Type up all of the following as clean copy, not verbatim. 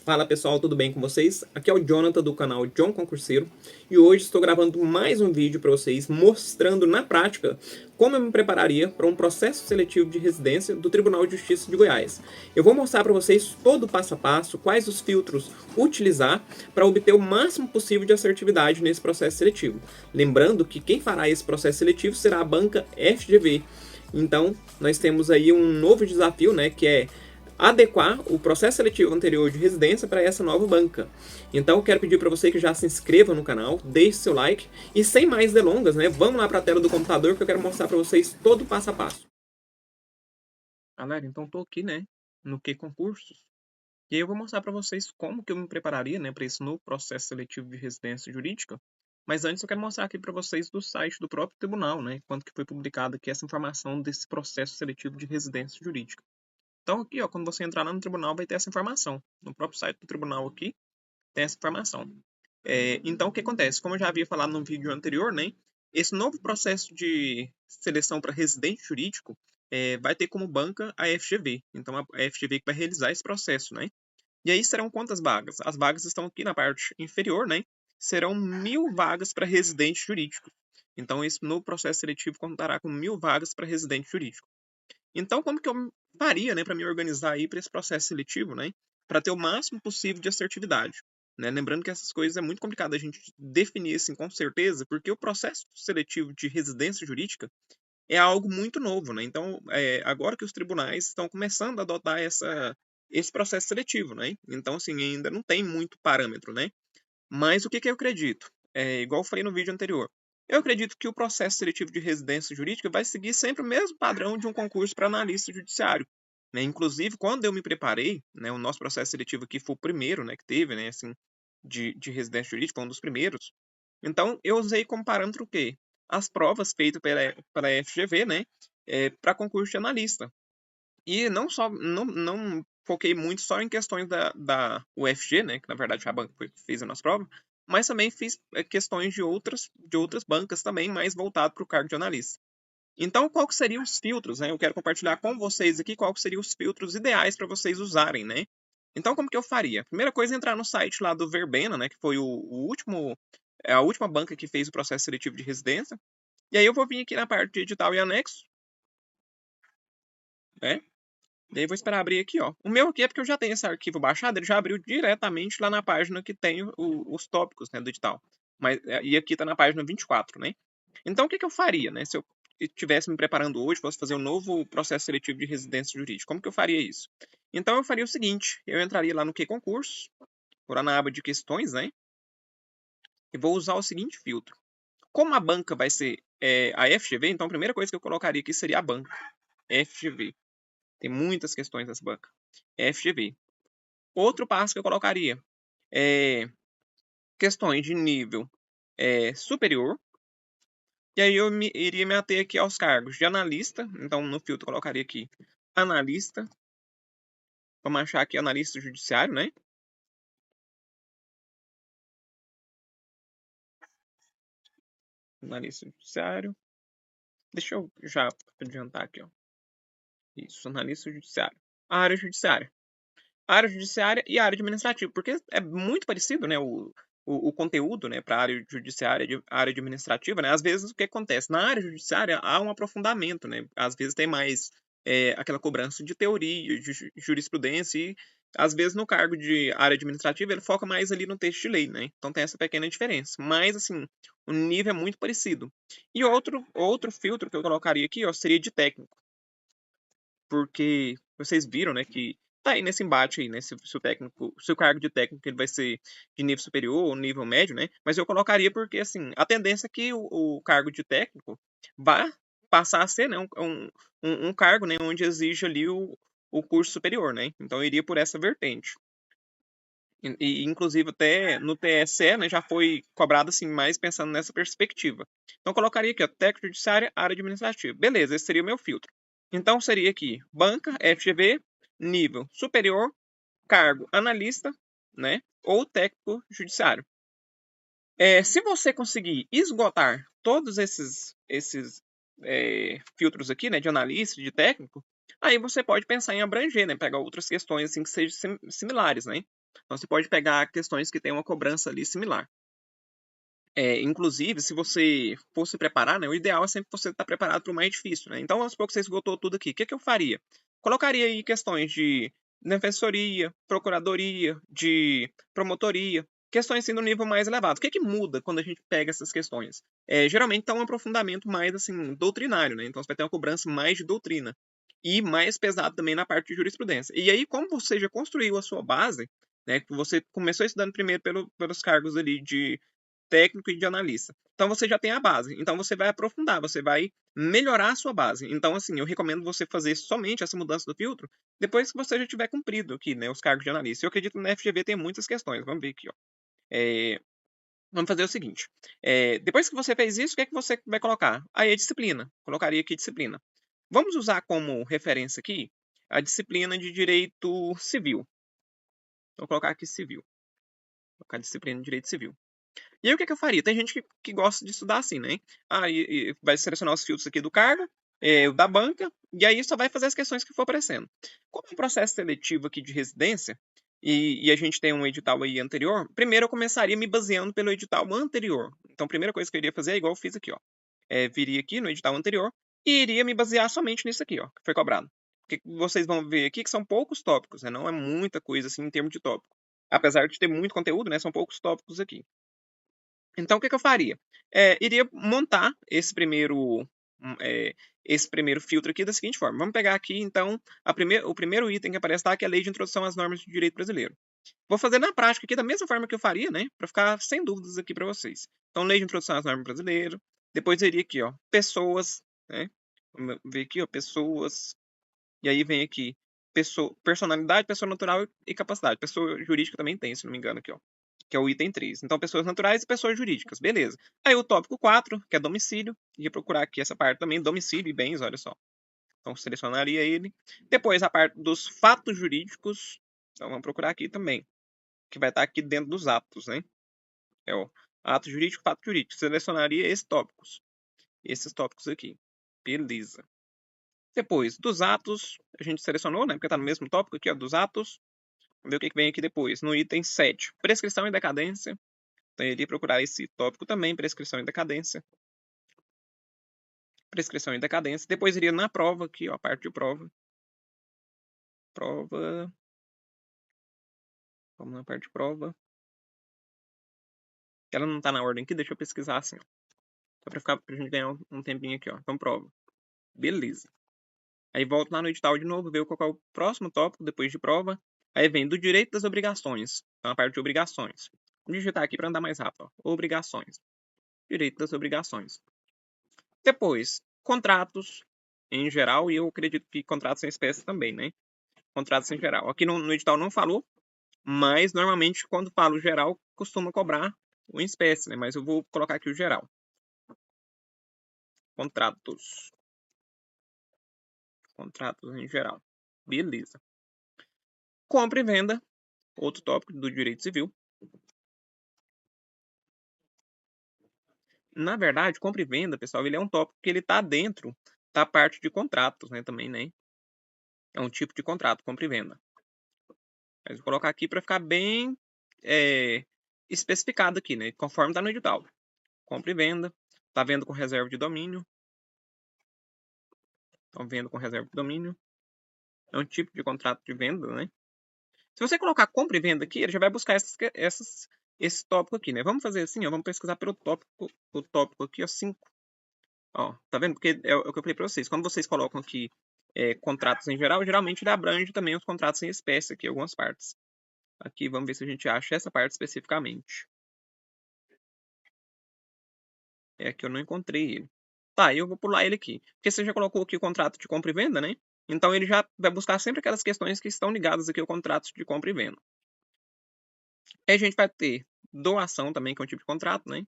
Fala pessoal, tudo bem com vocês? Aqui é o Jonathan do canal John Concurseiro e hoje estou gravando mais um vídeo para vocês mostrando na prática como eu me prepararia para um processo seletivo de residência do Tribunal de Justiça de Goiás. Eu vou mostrar para vocês todo o passo a passo, quais os filtros utilizar para obter o máximo possível de assertividade nesse processo seletivo. Lembrando que quem fará esse processo seletivo será a banca FGV. Então, nós temos aí um novo desafio, né, que é adequar o processo seletivo anterior de residência para essa nova banca. Então, eu quero pedir para você que já se inscreva no canal, deixe seu like e sem mais delongas, né, vamos lá para a tela do computador que eu quero mostrar para vocês todo o passo a passo. Galera, então estou aqui, né, no Que Concursos e aí eu vou mostrar para vocês como que eu me prepararia, né, para esse novo processo seletivo de residência jurídica. Mas antes eu quero mostrar aqui para vocês do site do próprio tribunal, né, quando que foi publicada aqui essa informação desse processo seletivo de residência jurídica. Então aqui, ó, quando você entrar lá no tribunal, vai ter essa informação. No próprio site do tribunal aqui, tem essa informação. Então, o que acontece? Como eu já havia falado no vídeo anterior, né? Esse novo processo de seleção para residente jurídico vai ter como banca a FGV. Então, a FGV que vai realizar esse processo, né? E aí serão quantas vagas? As vagas estão aqui na parte inferior, né? Serão 1.000 vagas para residente jurídico. Então, esse novo processo seletivo contará com 1.000 vagas para residente jurídico. Então, como que eu faria, né, para me organizar aí para esse processo seletivo, né, para ter o máximo possível de assertividade, né? Lembrando que essas coisas é muito complicado a gente definir assim com certeza, porque o processo seletivo de residência jurídica é algo muito novo, né? Então, agora que os tribunais estão começando a adotar esse processo seletivo, né? Então, assim, ainda não tem muito parâmetro, né? Mas o que que eu acredito? Igual eu falei no vídeo anterior. Eu acredito que o processo seletivo de residência jurídica vai seguir sempre o mesmo padrão de um concurso para analista judiciário, né? Inclusive, quando eu me preparei, né, o nosso processo seletivo aqui foi o primeiro, né, que teve, né, assim, de residência jurídica, foi um dos primeiros. Então, eu usei como parâmetro o quê? As provas feitas pela FGV, né, para concurso de analista. E não foquei muito só em questões da UFG, né, que na verdade foi a banca que fez a nossa prova, mas também fiz questões de outras bancas também, mais voltado para o cargo de analista. Então, qual que seriam os filtros, né? Eu quero compartilhar com vocês aqui qual que seriam os filtros ideais para vocês usarem, né? Então, como que eu faria? Primeira coisa é entrar no site lá do Verbena, né, que foi a última banca que fez o processo seletivo de residência. E aí eu vou vir aqui na parte de edital e anexo, né? E aí vou esperar abrir aqui, ó. O meu aqui é porque eu já tenho esse arquivo baixado, ele já abriu diretamente lá na página que tem os tópicos, né, do edital. E aqui tá na página 24, né? Então, o que que eu faria, né? Se eu estivesse me preparando hoje, fosse fazer um novo processo seletivo de residência jurídica, como que eu faria isso? Então, eu faria o seguinte, eu entraria lá no Que Concursos, por lá na aba de questões, né? E vou usar o seguinte filtro. Como a banca vai ser a FGV, então a primeira coisa que eu colocaria aqui seria a banca, FGV. Tem muitas questões nessa banca. FGV. Outro passo que eu colocaria é questões de nível superior. E aí eu iria me ater aqui aos cargos de analista. Então, no filtro, eu colocaria aqui analista. Vamos achar aqui analista judiciário, né? Analista judiciário. Deixa eu já adiantar aqui, ó. Isso, analista judiciário. A área judiciária. A área judiciária e a área administrativa, porque é muito parecido, né, o conteúdo, né, para a área judiciária e a área administrativa, né? Às vezes o que acontece? Na área judiciária há um aprofundamento, né? Às vezes tem mais aquela cobrança de teoria, de jurisprudência e às vezes no cargo de área administrativa ele foca mais ali no texto de lei, né? Então tem essa pequena diferença. Mas assim, o nível é muito parecido. E outro filtro que eu colocaria aqui, ó, seria de técnico. Porque vocês viram, né, que tá aí nesse embate aí, né, se o cargo de técnico ele vai ser de nível superior ou nível médio, né? Mas eu colocaria porque assim, a tendência é que o cargo de técnico vá passar a ser, né, um cargo, né, onde exige ali o curso superior, né? Então eu iria por essa vertente. Inclusive até no TSE, né, já foi cobrado assim mais pensando nessa perspectiva. Então eu colocaria aqui, ó, técnico judiciária, área administrativa. Beleza, esse seria o meu filtro. Então seria aqui banca, FGV, nível superior, cargo analista, né, ou técnico judiciário. Se você conseguir esgotar todos esses filtros aqui, né, de analista, de técnico, aí você pode pensar em abranger, né, pegar outras questões assim que sejam similares, né? Então, você pode pegar questões que têm uma cobrança ali similar. Inclusive, se você fosse preparar, né, o ideal é sempre você estar preparado para o mais difícil, né? Então, vamos supor que você esgotou tudo aqui. O que eu faria? Colocaria aí questões de defensoria, procuradoria, de promotoria, questões assim no nível mais elevado. O que muda quando a gente pega essas questões? Geralmente está um aprofundamento mais assim doutrinário, né? Então, você vai ter uma cobrança mais de doutrina e mais pesado também na parte de jurisprudência. E aí, como você já construiu a sua base, né? Você começou estudando primeiro pelos cargos ali de técnico e de analista. Então você já tem a base. Então você vai aprofundar, você vai melhorar a sua base. Então, assim, eu recomendo você fazer somente essa mudança do filtro depois que você já tiver cumprido aqui, né, os cargos de analista. Eu acredito que no FGV tem muitas questões. Vamos ver aqui, ó. Vamos fazer o seguinte. Depois que você fez isso, o que é que você vai colocar? Aí a disciplina. Colocaria aqui disciplina. Vamos usar como referência aqui a disciplina de direito civil. Vou colocar aqui civil. Vou colocar disciplina de direito civil. E aí o que eu faria? Tem gente que gosta de estudar assim, né? E vai selecionar os filtros aqui do cargo, o da banca, e aí só vai fazer as questões que for aparecendo. Como é um processo seletivo aqui de residência, e a gente tem um edital aí anterior, primeiro eu começaria me baseando pelo edital anterior. Então a primeira coisa que eu iria fazer é igual eu fiz aqui, ó. Viria aqui no edital anterior e iria me basear somente nisso aqui, ó, que foi cobrado. Porque vocês vão ver aqui que são poucos tópicos, né? Não é muita coisa assim em termos de tópico. Apesar de ter muito conteúdo, né? São poucos tópicos aqui. Então, o que eu faria? Iria montar esse primeiro filtro aqui da seguinte forma. Vamos pegar aqui, então, o primeiro item que aparece lá, que é a Lei de Introdução às Normas de Direito Brasileiro. Vou fazer na prática aqui da mesma forma que eu faria, né? Para ficar sem dúvidas aqui para vocês. Então, Lei de Introdução às Normas Brasileiras. Depois iria aqui, ó, pessoas, né? Vamos ver aqui, ó, pessoas. E aí vem aqui, personalidade, pessoa natural e capacidade. Pessoa jurídica também tem, se não me engano, aqui, ó. Que é o item 3. Então, pessoas naturais e pessoas jurídicas. Beleza. Aí o tópico 4, que é domicílio. Ia procurar aqui essa parte também, domicílio e bens, olha só. Então, selecionaria ele. Depois, a parte dos fatos jurídicos. Então, vamos procurar aqui também. Que vai estar aqui dentro dos atos, né? O ato jurídico, fato jurídico. Selecionaria esses tópicos aqui. Beleza. Depois, dos atos, a gente selecionou, né? Porque está no mesmo tópico aqui, ó, dos atos. Vamos ver o que vem aqui depois. No item 7, prescrição e decadência. Então, eu iria procurar esse tópico também, prescrição e decadência. Prescrição e decadência. Depois iria na prova aqui, ó, a parte de prova. Prova. Vamos na parte de prova. Ela não está na ordem aqui, deixa eu pesquisar assim, ó. Só pra gente ganhar um tempinho aqui, ó. Então, prova. Beleza. Aí volto lá no edital de novo, ver qual é o próximo tópico depois de prova. Aí vem do direito das obrigações. Então, a parte de obrigações. Vou digitar aqui para andar mais rápido. Ó. Obrigações. Direito das obrigações. Depois, contratos em geral. E eu acredito que contratos em espécie também, né? Contratos em geral. Aqui no edital não falou. Mas, normalmente, quando falo geral, costuma cobrar o em espécie, né? Mas eu vou colocar aqui o geral. Contratos. Contratos em geral. Beleza. Compra e venda. Outro tópico do direito civil. Na verdade, compra e venda, pessoal, ele é um tópico que ele está dentro da parte de contratos, né, também, né? É um tipo de contrato, compra e venda. Mas vou colocar aqui para ficar bem especificado aqui, né? Conforme está no edital. Compra e venda. Está vendo com reserva de domínio. Estão vendo com reserva de domínio. É um tipo de contrato de venda, né? Se você colocar compra e venda aqui, ele já vai buscar esse tópico aqui, né? Vamos fazer assim, ó, vamos pesquisar pelo tópico aqui, ó, 5. Ó, tá vendo? Porque é o que eu falei para vocês. Quando vocês colocam aqui contratos em geral, geralmente ele abrange também os contratos em espécie aqui, algumas partes. Aqui, vamos ver se a gente acha essa parte especificamente. É que eu não encontrei ele. Tá, eu vou pular ele aqui. Porque você já colocou aqui o contrato de compra e venda, né? Então ele já vai buscar sempre aquelas questões que estão ligadas aqui ao contrato de compra e venda. Aí a gente vai ter doação também, que é um tipo de contrato, né?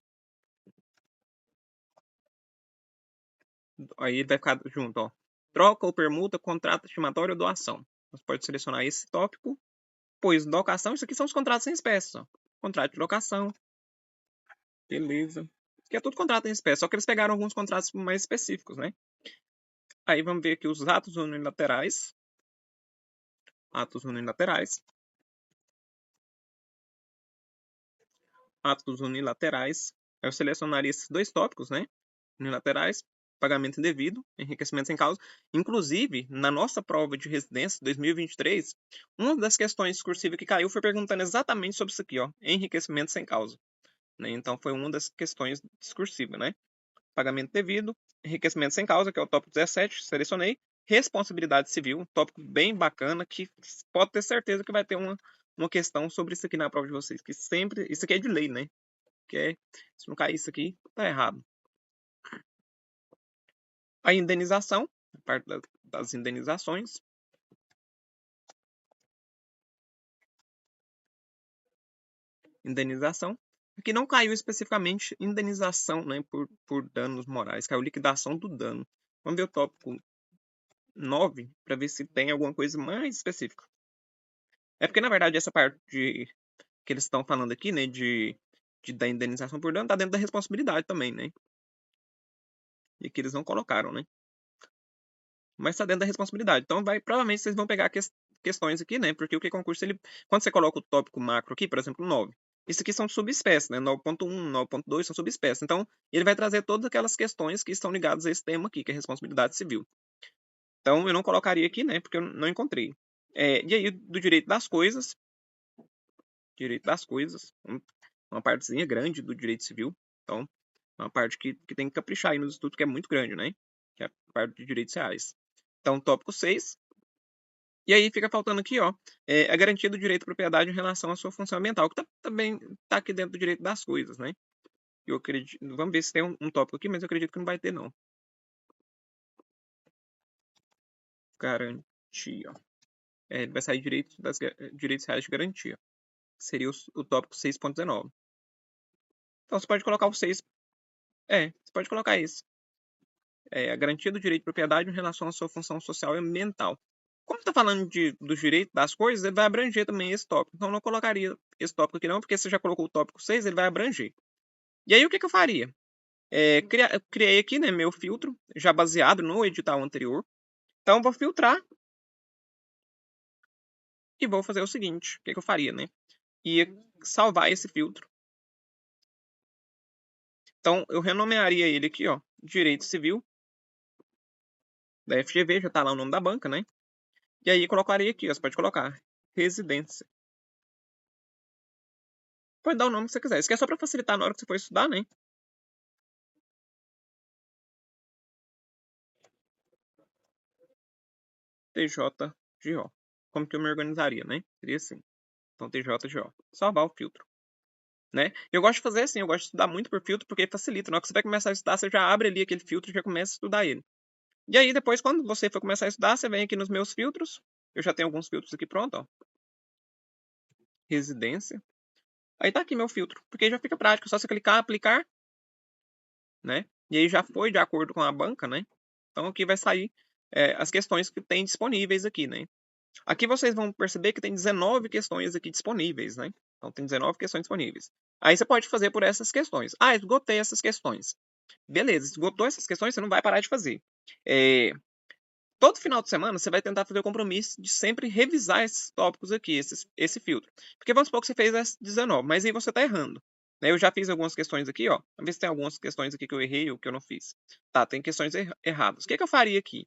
Aí ele vai ficar junto, ó. Troca ou permuta, contrato estimatório ou doação. Você pode selecionar esse tópico. Pois, locação, isso aqui são os contratos em espécie, ó. Contrato de locação. Beleza. Que é tudo contrato em espécie, só que eles pegaram alguns contratos mais específicos, né? Aí vamos ver aqui os atos unilaterais. Atos unilaterais. atos unilaterais. Aí eu selecionaria esses 2 tópicos, né? Unilaterais, pagamento indevido, enriquecimento sem causa. Inclusive, na nossa prova de residência 2023, uma das questões discursivas que caiu foi perguntando exatamente sobre isso aqui, ó, enriquecimento sem causa. Né? Então, foi uma das questões discursivas, né? Pagamento devido, enriquecimento sem causa, que é o tópico 17, selecionei. Responsabilidade civil, um tópico bem bacana, que pode ter certeza que vai ter uma questão sobre isso aqui na prova de vocês, que sempre, isso aqui é de lei, né? Que se não cair isso aqui, tá errado. A indenização, a parte das indenizações. Indenização. Aqui não caiu especificamente indenização, né, por danos morais, caiu liquidação do dano. Vamos ver o tópico 9 para ver se tem alguma coisa mais específica. É porque, na verdade, essa parte que eles estão falando aqui, né, da indenização por dano, tá dentro da responsabilidade também, né? E que eles não colocaram, né? Mas tá dentro da responsabilidade. Então, provavelmente vocês vão pegar questões aqui, né? Porque o que concurso, quando você coloca o tópico macro aqui, por exemplo, 9, isso aqui são subespécies, né? 9.1, 9.2 são subespécies. Então, ele vai trazer todas aquelas questões que estão ligadas a esse tema aqui, que é responsabilidade civil. Então, eu não colocaria aqui, né? Porque eu não encontrei. E aí, do direito das coisas. Direito das coisas. Uma partezinha grande do direito civil. Então, uma parte que tem que caprichar aí nos estudos, que é muito grande, né? Que é a parte de direitos reais. Então, tópico 6. E aí fica faltando aqui, ó, a garantia do direito à propriedade em relação à sua função ambiental, que também está aqui dentro do direito das coisas, né? Eu acredito, vamos ver se tem um tópico aqui, mas eu acredito que não vai ter, não. Garantia. Vai sair direitos reais de garantia. Seria o tópico 6.19. Então você pode colocar o 6. Você pode colocar isso. A garantia do direito de propriedade em relação à sua função social e ambiental. Como está falando do direito das coisas, ele vai abranger também esse tópico. Então, eu não colocaria esse tópico aqui não, porque você já colocou o tópico 6, ele vai abranger. E aí, o que eu faria? Eu criei aqui, né, meu filtro, já baseado no edital anterior. Então, eu vou filtrar e vou fazer o seguinte. O que eu faria, né? Ia salvar esse filtro. Então, eu renomearia ele aqui, ó, Direito Civil, da FGV, já está lá o nome da banca, né? E aí, colocaria aqui, ó, você pode colocar residência. Pode dar o nome que você quiser. Isso aqui é só para facilitar na hora que você for estudar, né? TJGO. Como que eu me organizaria, né? Seria assim. Então, TJGO. Salvar o filtro. Né? Eu gosto de fazer assim, eu gosto de estudar muito por filtro, porque facilita. Na hora que você vai começar a estudar, você já abre ali aquele filtro e já começa a estudar ele. E aí, depois, quando você for começar a estudar, você vem aqui nos meus filtros. Eu já tenho alguns filtros aqui pronto, ó. Residência. Aí tá aqui meu filtro, porque já fica prático. É só você clicar, aplicar, né? E aí já foi de acordo com a banca, né? Então aqui vai sair as questões que tem disponíveis aqui, né? Aqui vocês vão perceber que tem 19 questões aqui disponíveis, né? Então tem 19 questões disponíveis. Aí você pode fazer por essas questões. Ah, esgotei essas questões. Beleza, esgotou essas questões, você não vai parar de fazer. Todo final de semana você vai tentar fazer o compromisso de sempre revisar esses tópicos aqui, esse filtro. Porque vamos supor que você fez as 19, mas aí você está errando. Eu já fiz algumas questões aqui, ó. Vamos ver se tem algumas questões aqui que eu errei ou que eu não fiz. Tá, tem questões erradas. O que eu faria aqui?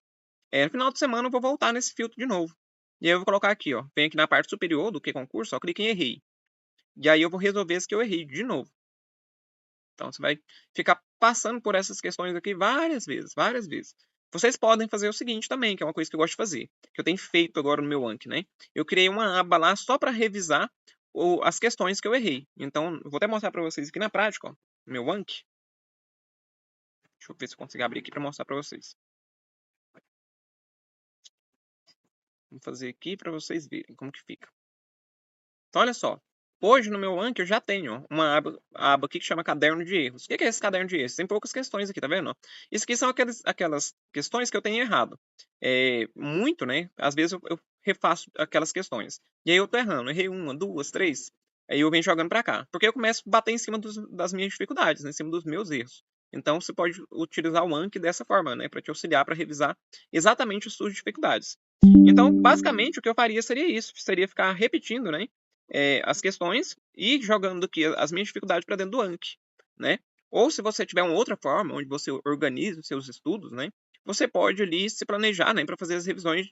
No final de semana eu vou voltar nesse filtro de novo. E aí eu vou colocar aqui, ó. Vem aqui na parte superior do que concurso, ó, clique em errei. E aí eu vou resolver esse que eu errei de novo. Então você vai ficar passando por essas questões aqui várias vezes, várias vezes. Vocês podem fazer o seguinte também, que é uma coisa que eu gosto de fazer, que eu tenho feito agora no meu Anki, né? Eu criei uma aba lá só para revisar as questões que eu errei. Então, eu vou até mostrar para vocês aqui na prática, ó, no meu Anki. Deixa eu ver se eu consigo abrir aqui para mostrar para vocês. Vou fazer aqui para vocês verem como que fica. Então, olha só. Hoje, no meu Anki, eu já tenho uma aba aqui que chama Caderno de Erros. O que é esse Caderno de Erros? Tem poucas questões aqui, tá vendo? Isso aqui são aquelas questões que eu tenho errado. Muito, né? Às vezes eu refaço aquelas questões. E aí eu tô errando. Errei 1, 2, 3. Aí eu venho jogando pra cá. Porque eu começo a bater em cima das minhas dificuldades, né? Em cima dos meus erros. Então, você pode utilizar o Anki dessa forma, né? Para te auxiliar para revisar exatamente as suas dificuldades. Então, basicamente, o que eu faria seria isso. Seria ficar repetindo, né? as questões e jogando aqui as minhas dificuldades para dentro do Anki, né? Ou se você tiver uma outra forma onde você organiza os seus estudos, né? Você pode ali se planejar, né, para fazer as revisões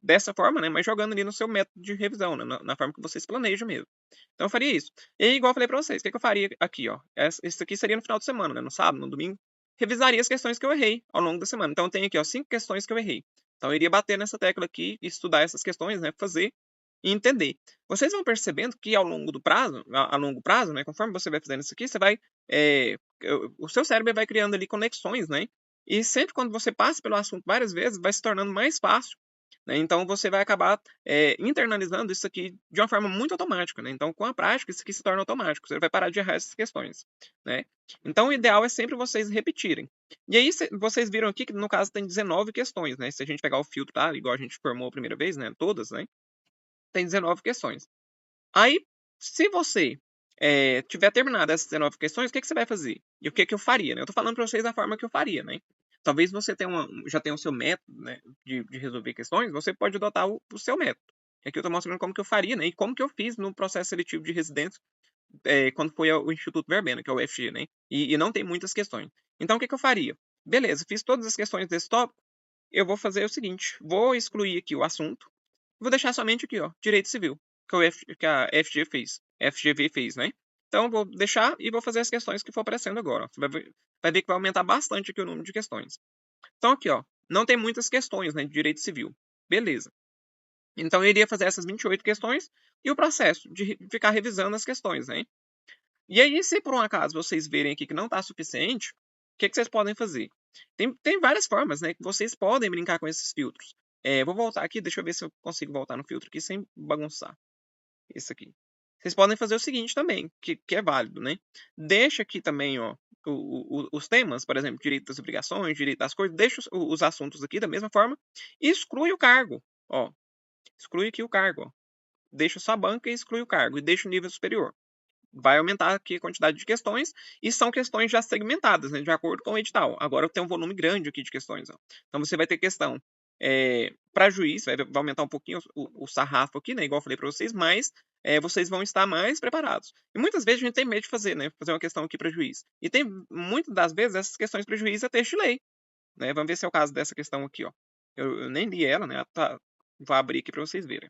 dessa forma, né? Mas jogando ali no seu método de revisão, né? Na forma que você se planeja mesmo. Então eu faria isso. E aí, igual eu falei para vocês, o que, que eu faria aqui, ó? Isso aqui seria no final de semana, né? No sábado, no domingo. Revisaria as questões que eu errei ao longo da semana. Então tem aqui, ó, 5 questões que eu errei. Então eu iria bater nessa tecla aqui, estudar essas questões, né? Fazer e entender. Vocês vão percebendo que ao longo do prazo, a longo prazo, né? Conforme você vai fazendo isso aqui, você vai, o seu cérebro vai criando ali conexões, né? E sempre quando você passa pelo assunto várias vezes, vai se tornando mais fácil, né? Então você vai acabar internalizando isso aqui de uma forma muito automática, né? Então com a prática isso aqui se torna automático. Você vai parar de errar essas questões, né? Então o ideal é sempre vocês repetirem. E aí vocês viram aqui que no caso tem 19 questões, né? Se a gente pegar o filtro, tá? Igual a gente formou a primeira vez, né? Todas, né? Tem 19 questões. Aí, se você tiver terminado essas 19 questões, o que, que você vai fazer? E o que, que eu faria, né? Eu tô falando para vocês da forma que eu faria, né? Talvez você já tenha o seu método, né, de resolver questões, você pode adotar o seu método. Aqui eu estou mostrando como que eu faria, né? E como que eu fiz no processo seletivo de residência quando foi ao Instituto Verbena, que é o UFG, né? E não tem muitas questões. Então, o que, que eu faria? Beleza, fiz todas as questões desse tópico, eu vou fazer o seguinte, vou excluir aqui o assunto, vou deixar somente aqui, ó, direito civil, que a FG fez, FGV fez, né? Então, vou deixar e vou fazer as questões que for aparecendo agora. Ó. Você vai ver que vai aumentar bastante aqui o número de questões. Então, aqui, ó, não tem muitas questões, né, de direito civil. Beleza. Então, eu iria fazer essas 28 questões e o processo de ficar revisando as questões, né? E aí, se por um acaso vocês verem aqui que não está suficiente, o que, que vocês podem fazer? Tem várias formas, né, que vocês podem brincar com esses filtros. Vou voltar aqui, deixa eu ver se eu consigo voltar no filtro aqui sem bagunçar. Isso aqui. Vocês podem fazer o seguinte também, que é válido, né? Deixa aqui também, ó, os temas, por exemplo, direito das obrigações, direito das coisas, deixa os assuntos aqui da mesma forma e exclui o cargo, ó. Exclui aqui o cargo, ó. Deixa só a banca e exclui o cargo e deixa o nível superior. Vai aumentar aqui a quantidade de questões e são questões já segmentadas, né, de acordo com o edital. Agora tem um volume grande aqui de questões. Ó. Então você vai ter questão para juiz, vai aumentar um pouquinho o sarrafo aqui, né, igual eu falei para vocês, mas vocês vão estar mais preparados. E muitas vezes a gente tem medo de fazer, né, fazer uma questão aqui para juiz. E tem muitas das vezes essas questões para juiz é texto de lei. Né? Vamos ver se é o caso dessa questão aqui. Ó. Eu nem li ela, né? Vou abrir aqui para vocês verem.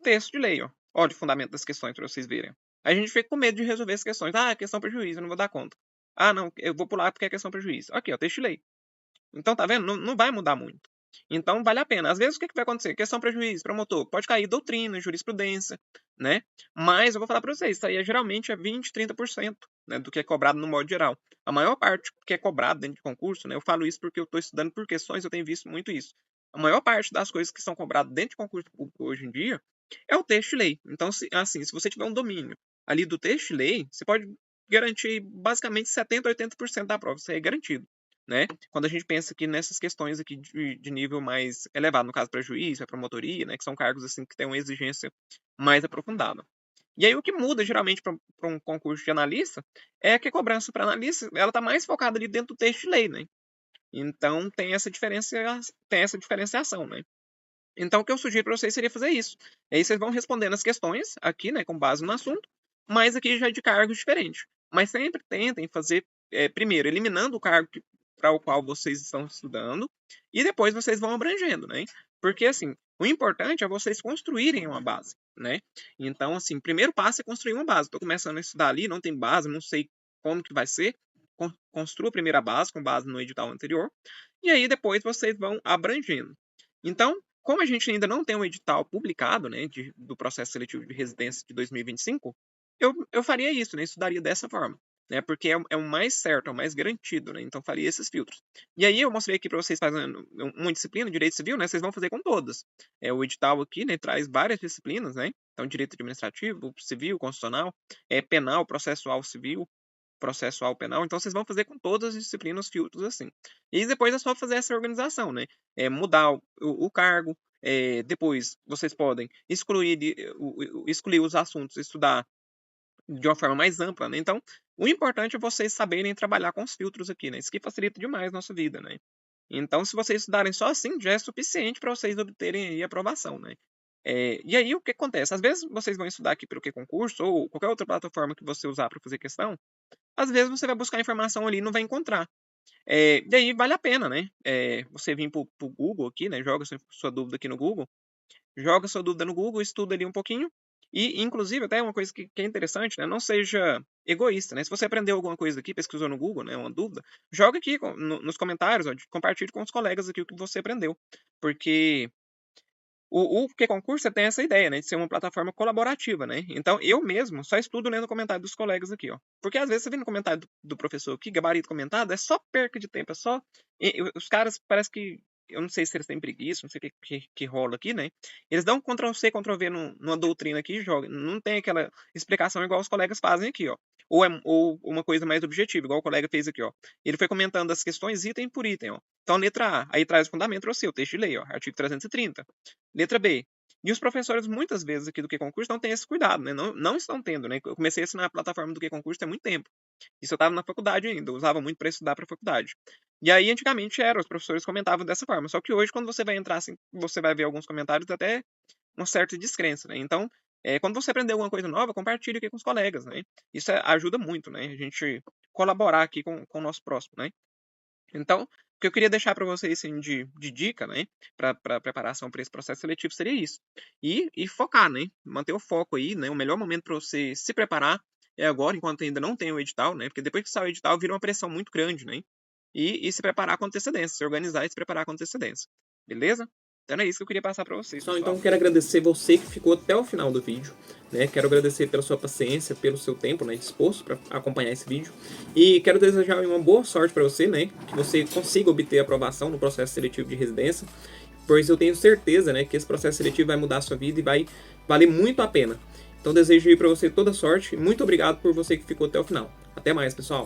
Texto de lei, ó. Ó, de fundamento das questões, para vocês verem. Aí a gente fica com medo de resolver as questões. Ah, é questão para juiz, eu não vou dar conta. Ah, não, eu vou pular porque é questão para juiz. Aqui, ó, texto de lei. Então, tá vendo? Não vai mudar muito. Então, vale a pena. Às vezes, o que, que vai acontecer? Questão para juiz, promotor, pode cair doutrina, jurisprudência, né? Mas, eu vou falar para vocês, isso aí geralmente é 20, 30%, né, do que é cobrado no modo geral. A maior parte que é cobrado dentro de concurso, né? Eu falo isso porque eu estou estudando por questões, eu tenho visto muito isso. A maior parte das coisas que são cobradas dentro de concurso público hoje em dia é o texto de lei. Então, assim, se você tiver um domínio ali do texto de lei, você pode garantir basicamente 70, 80% da prova. Isso aí é garantido. Né? Quando a gente pensa aqui nessas questões aqui de nível mais elevado, no caso para juiz, para promotoria, né, que são cargos assim que têm uma exigência mais aprofundada. E aí o que muda geralmente para um concurso de analista é que a cobrança para analista ela está mais focada ali dentro do texto de lei, né? Então tem essa diferenciação, né? Então o que eu sugiro para vocês seria fazer isso. E aí vocês vão respondendo as questões aqui, né, com base no assunto, mas aqui já de cargos diferentes. Mas sempre tentem fazer primeiro eliminando o cargo para o qual vocês estão estudando e depois vocês vão abrangendo, né? Porque assim, o importante é vocês construírem uma base, né? Então assim, o primeiro passo é construir uma base. Estou começando a estudar ali, não tem base, não sei como que vai ser. Construa a primeira base com base no edital anterior e aí depois vocês vão abrangendo. Então, como a gente ainda não tem um edital publicado, né, do processo seletivo de residência de 2025, eu faria isso, né, estudaria dessa forma, né, porque é o mais certo, é o mais garantido, né, então faria esses filtros. E aí eu mostrei aqui para vocês fazendo uma disciplina, direito civil, né, vocês vão fazer com todas. O edital aqui, né, traz várias disciplinas, né, então direito administrativo, civil, constitucional, penal, processual penal, então vocês vão fazer com todas as disciplinas filtros assim. E depois é só fazer essa organização, né? Mudar o cargo, depois vocês podem excluir os assuntos, estudar de uma forma mais ampla, né? Então, o importante é vocês saberem trabalhar com os filtros aqui, né? Isso que facilita demais a nossa vida, né? Então, se vocês estudarem só assim, já é suficiente para vocês obterem aí a aprovação, né? E aí, o que acontece? Às vezes, vocês vão estudar aqui pelo QConcurso ou qualquer outra plataforma que você usar para fazer questão, às vezes você vai buscar informação ali e não vai encontrar. E aí, vale a pena, né? Você vir para o Google aqui, né? Joga sua dúvida aqui no Google, joga sua dúvida no Google, estuda ali um pouquinho. E, inclusive, até uma coisa que é interessante, né? Não seja egoísta, né? Se você aprendeu alguma coisa aqui, pesquisou no Google, né? Uma dúvida, joga aqui nos comentários, ó, compartilhe com os colegas aqui o que você aprendeu. Porque o QConcurso tem essa ideia, né, de ser uma plataforma colaborativa, né? Então, eu mesmo só estudo lendo o comentário dos colegas aqui, ó. Porque às vezes você vê no comentário do professor aqui, gabarito comentado, é só perca de tempo, é só... os caras parece que... Eu não sei se eles têm preguiça, não sei o que rola aqui, né? Eles dão um Ctrl+C, Ctrl+V numa doutrina aqui e jogam. Não tem aquela explicação igual os colegas fazem aqui, ó. Ou uma coisa mais objetiva, igual o colega fez aqui, ó. Ele foi comentando as questões item por item, ó. Então, letra A, aí traz o fundamento para você, o texto de lei, ó, artigo 330. Letra B. E os professores, muitas vezes aqui do QConcurso, não têm esse cuidado, né? Não estão tendo, né? Eu comecei a assinar a plataforma do QConcurso há muito tempo. Isso eu estava na faculdade ainda, eu usava muito para estudar para a faculdade. E aí, antigamente, os professores comentavam dessa forma. Só que hoje, quando você vai entrar assim, você vai ver alguns comentários até uma certa descrença, né? Então, quando você aprender alguma coisa nova, compartilhe aqui com os colegas, né? Isso ajuda muito, né? A gente colaborar aqui com o nosso próximo, né? Então, o que eu queria deixar para vocês assim, de dica, né, para preparação para esse processo seletivo seria isso. E focar, né, manter o foco aí, né, o melhor momento para você se preparar é agora, enquanto ainda não tem o edital, né, porque depois que sai o edital vira uma pressão muito grande, né, e se preparar com antecedência, se organizar e se preparar com antecedência. Beleza? Então é isso que eu queria passar para vocês, Pessoal, pessoal. então quero agradecer você que ficou até o final do vídeo, né? Quero agradecer pela sua paciência, pelo seu tempo, né, disposto para acompanhar esse vídeo. E quero desejar uma boa sorte para você, né? Que você consiga obter aprovação no processo seletivo de residência, pois eu tenho certeza, né, que esse processo seletivo vai mudar a sua vida e vai valer muito a pena. Então desejo aí para você toda sorte e muito obrigado por você que ficou até o final. Até mais, pessoal!